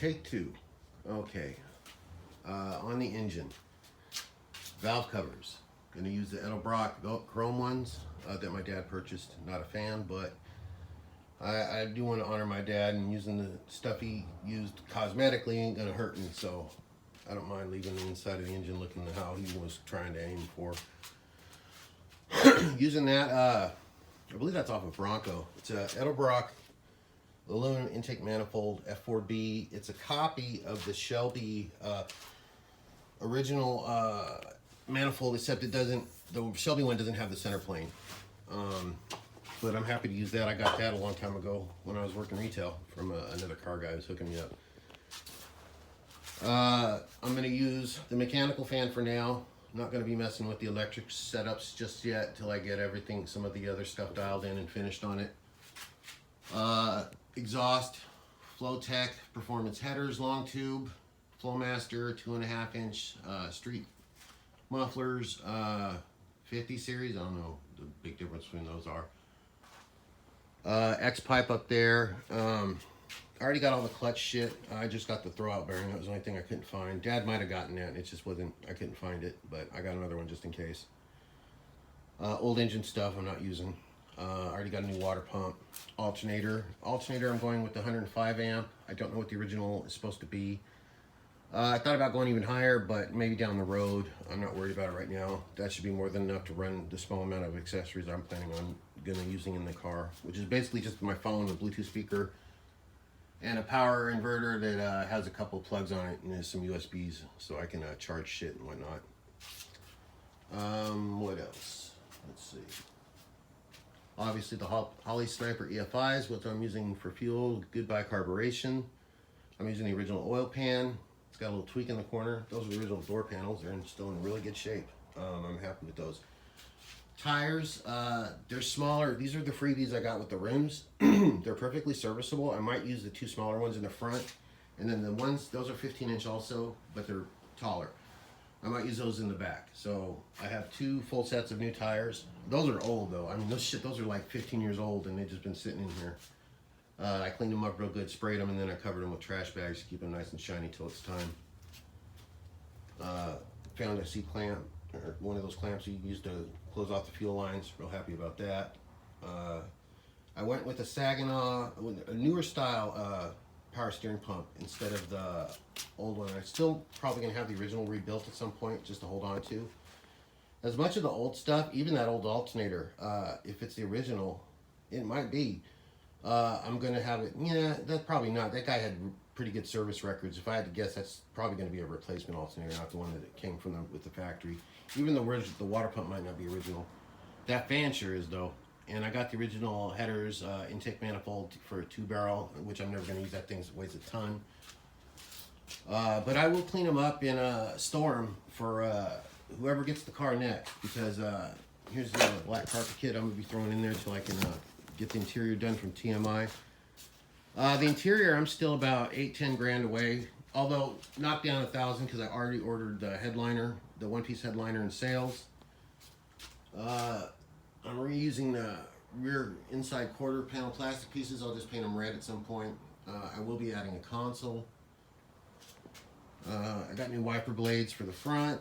Take two. Okay. On the engine. Valve covers. Going to use the Edelbrock chrome ones that my dad purchased. Not a fan, but I do want to honor my dad, and using the stuff he used cosmetically ain't going to hurt me, so I don't mind leaving the inside of the engine looking how he was trying to aim for. Using that, I believe that's off of Bronco. It's a Edelbrock aluminum intake manifold F4B. It's a copy of the Shelby original manifold, except it doesn't. The Shelby one doesn't have the center plane. But I'm happy to use that. I got that a long time ago when I was working retail from another car guy who was hooking me up. I'm going to use the mechanical fan for now. I'm not going to be messing with the electric setups just yet till I get everything, some of the other stuff dialed in and finished on it. Exhaust, Flowtech Performance headers, long tube, Flowmaster 2.5 inch street mufflers, 50 series. I don't know the big difference between those are. X pipe up there. I already got all the clutch shit. I just got the throwout bearing. That was the only thing I couldn't find. Dad might have gotten that, and it just wasn't. I couldn't find it, but I got another one just in case. Old engine stuff I'm not using. I already got a new water pump. Alternator. I'm going with the 105 amp. I don't know what the original is supposed to be. I thought about going even higher, but maybe down the road. I'm not worried about it right now. That should be more than enough to run the small amount of accessories I'm planning on using in the car, which is basically just my phone, a Bluetooth speaker, and a power inverter that has a couple of plugs on it, and there's some USBs so I can charge shit and whatnot. What else? Let's see. Obviously the Holley Sniper EFIs, which I'm using for fuel. Goodbye carburation. I'm using the original oil pan. It's got a little tweak in the corner. Those are the original door panels. They're still in really good shape. I'm happy with those. Tires, they're smaller. These are the freebies I got with the rims. They're perfectly serviceable. I might use the two smaller ones in the front, and then the ones, those are 15 inch also, but they're taller. I might use those in the back. So I have two full sets of new tires. Those are old though. I mean, those are like 15 years old, and they've just been sitting in here. I cleaned them up real good, sprayed them, and then I covered them with trash bags to keep them nice and shiny till it's time. Found a C-clamp, or one of those clamps you use to close off the fuel lines. Real happy about that. I went with a Saginaw, a newer style power steering pump instead of the old one. I'm still probably going to have the original rebuilt at some point just to hold on to. As much of the old stuff, even that old alternator, if it's the original, it might be. I'm going to have it, yeah, that's probably not. That guy had pretty good service records. If I had to guess, that's probably going to be a replacement alternator, not the one that came from with the factory. Even the water pump might not be original. That fan sure is though. And I got the original headers, intake manifold for a 2-barrel, which I'm never going to use. That thing weighs a ton. But I will clean them up and store them for whoever gets the car next, because here's the black carpet kit I'm going to be throwing in there until I can get the interior done from TMI. The interior, I'm still about 8-10 grand away, although knocked down 1,000 because I already ordered the headliner, the one-piece headliner in sales. I'm reusing the rear inside quarter panel plastic pieces. I'll just paint them red at some point. I will be adding a console. I got new wiper blades for the front.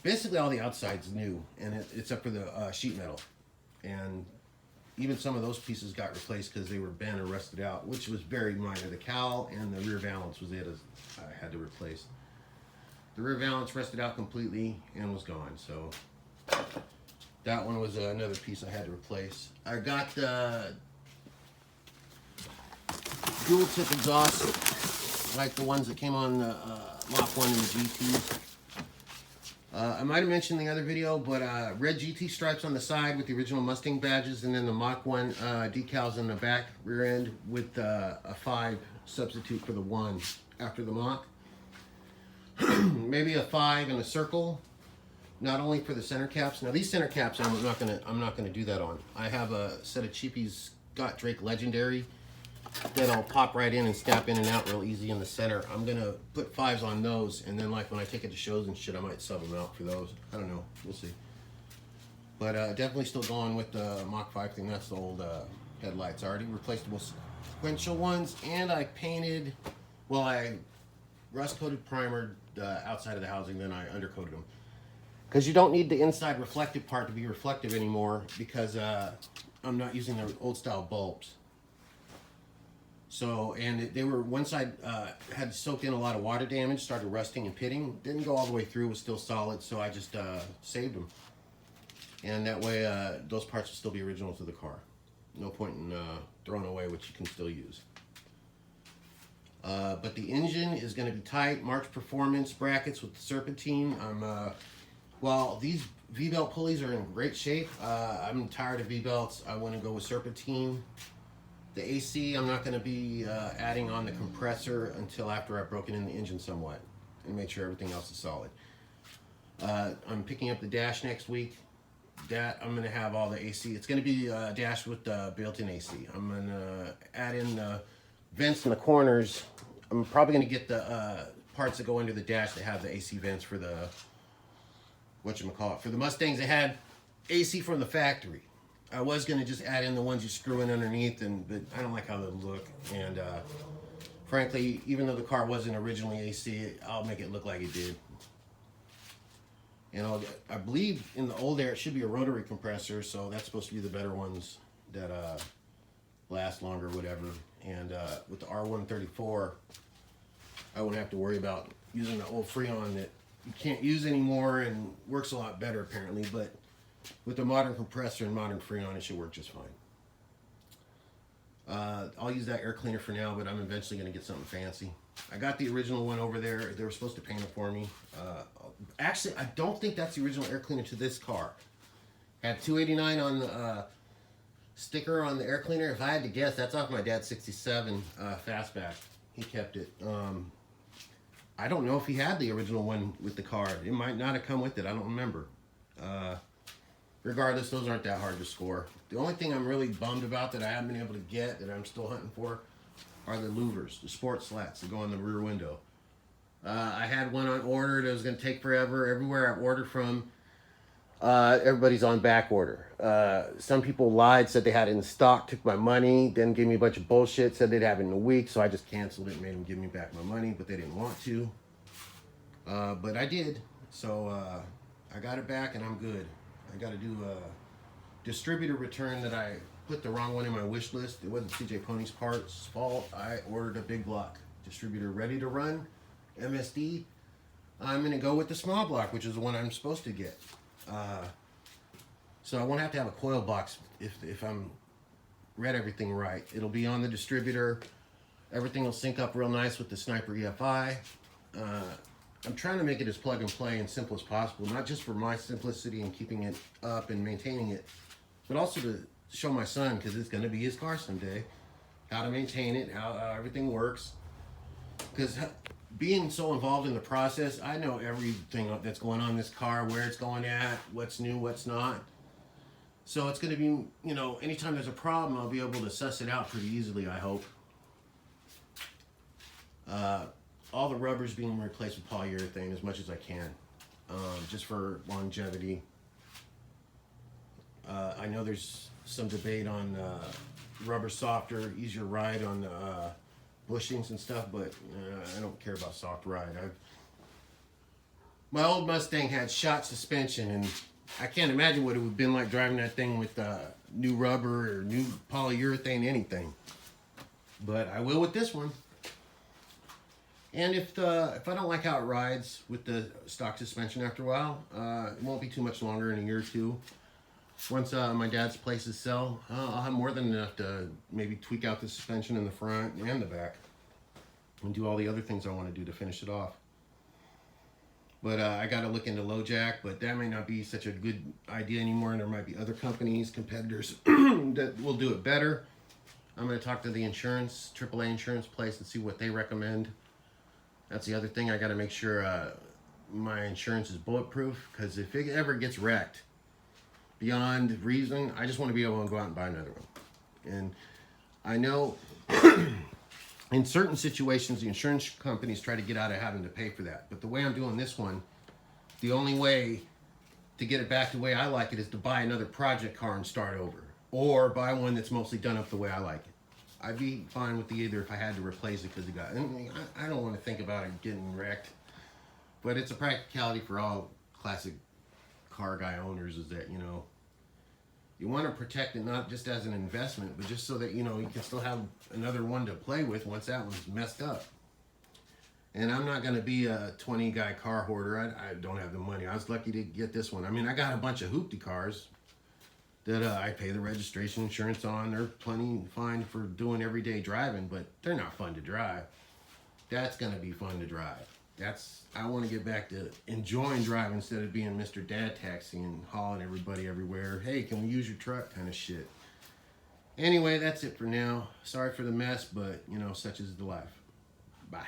Basically all the outside's new, and it's up for the sheet metal. And even some of those pieces got replaced because they were bent or rusted out, which was very minor. The cowl and the rear valance was it, as I had to replace. The rear valance rusted out completely and was gone, so that one was another piece I had to replace. I got the dual tip exhaust, like the ones that came on the Mach 1 and the GTs. I might have mentioned in the other video, but red GT stripes on the side with the original Mustang badges, and then the Mach 1 decals on the back rear end with a 5 substitute for the 1 after the Mach. Maybe a 5 and a circle, not only for the center caps. Now these center caps I'm not gonna do that on. I have a set of cheapies Scott Drake Legendary that'll pop right in and snap in and out real easy in the center. I'm gonna put 5s on those, and then like when I take it to shows and shit, I might sub them out for those. I don't know, we'll see. But definitely still going with the Mach 5 thing. That's the old headlights. I already replaced the sequential ones, and I painted, well, I rust coated primer outside of the housing, then I undercoated them. Because you don't need the inside reflective part to be reflective anymore, because I'm not using the old style bulbs. So, and they were, one side had soaked in a lot of water damage, started rusting and pitting. Didn't go all the way through, was still solid, so I just saved them. And that way, those parts will still be original to the car. No point in throwing away what you can still use. But the engine is going to be tight, March performance brackets with the serpentine. While these V-belt pulleys are in great shape, I'm tired of V-belts. I want to go with serpentine. The AC, I'm not going to be adding on the compressor until after I've broken in the engine somewhat and make sure everything else is solid. I'm picking up the dash next week. That I'm going to have all the AC. It's going to be a dash with built-in AC. I'm going to add in the vents in the corners. I'm probably going to get the parts that go under the dash that have the AC vents for the, whatchamacallit, for the Mustangs. They had AC from the factory. I was going to just add in the ones you screw in underneath, but I don't like how they look. And frankly, even though the car wasn't originally AC, I'll make it look like it did. And I believe in the old air it should be a rotary compressor, so that's supposed to be the better ones that last longer, whatever. And with the R134, I wouldn't have to worry about using the old Freon that you can't use anymore and works a lot better apparently. But with the modern compressor and modern Freon, it should work just fine. I'll use that air cleaner for now, but I'm eventually going to get something fancy. I got the original one over there. They were supposed to paint it for me. Actually, I don't think that's the original air cleaner to this car. Had $289 on the sticker on the air cleaner. If I had to guess, that's off my dad's 67 fastback. He kept it. I don't know if he had the original one with the car. It might not have come with it. I don't remember. Regardless, those aren't that hard to score. The only thing I'm really bummed about that I haven't been able to get, that I'm still hunting for, are the louvers, the sport slats that go on the rear window. I had one on order that was going to take forever. Everywhere I've ordered from, everybody's on back order. Some people lied, said they had it in stock, took my money, then gave me a bunch of bullshit, said they'd have it in a week, so I just canceled it and made them give me back my money, but they didn't want to. But I did, so I got it back and I'm good. I got to do a distributor return that I put the wrong one in my wish list. It wasn't CJ Pony's parts' fault. I ordered a big block distributor ready to run, MSD. I'm going to go with the small block, which is the one I'm supposed to get. So I won't have to have a coil box if I'm read everything right. It'll be on the distributor. Everything will sync up real nice with the Sniper EFI. I'm trying to make it as plug and play and simple as possible, not just for my simplicity and keeping it up and maintaining it, but also to show my son, because it's going to be his car someday, how to maintain it, how everything works. Because being so involved in the process, I know everything that's going on in this car, where it's going at, what's new, what's not. So it's going to be, you know, anytime there's a problem, I'll be able to suss it out pretty easily, I hope. All the rubber's being replaced with polyurethane as much as I can, just for longevity. I know there's some debate on rubber softer, easier ride on bushings and stuff, but I don't care about soft ride. My old Mustang had shot suspension, and I can't imagine what it would have been like driving that thing with new rubber or new polyurethane, anything. But I will with this one. And if I don't like how it rides with the stock suspension after a while, it won't be too much longer, in a year or two. Once my dad's places sell, I'll have more than enough to maybe tweak out the suspension in the front and the back and do all the other things I want to do to finish it off. But I got to look into low jack, but that may not be such a good idea anymore, and there might be other companies, competitors that will do it better. I'm going to talk to the insurance, AAA insurance place, and see what they recommend. That's the other thing. I got to make sure my insurance is bulletproof, because if it ever gets wrecked beyond reason, I just want to be able to go out and buy another one. And I know in certain situations, the insurance companies try to get out of having to pay for that. But the way I'm doing this one, the only way to get it back the way I like it is to buy another project car and start over. Or buy one that's mostly done up the way I like it. I'd be fine with either if I had to replace it because it got. I don't want to think about it getting wrecked, but it's a practicality for all classic car guy owners. Is that you want to protect it not just as an investment, but just so that you can still have another one to play with once that one's messed up. And I'm not going to be a 20 guy car hoarder. I don't have the money. I was lucky to get this one. I mean, I got a bunch of hoopty cars that I pay the registration insurance on. They're plenty fine for doing everyday driving, but they're not fun to drive. That's going to be fun to drive. I want to get back to enjoying driving instead of being Mr. Dad Taxi and hauling everybody everywhere. Hey, can we use your truck kind of shit. Anyway, that's it for now. Sorry for the mess, but such is the life. Bye.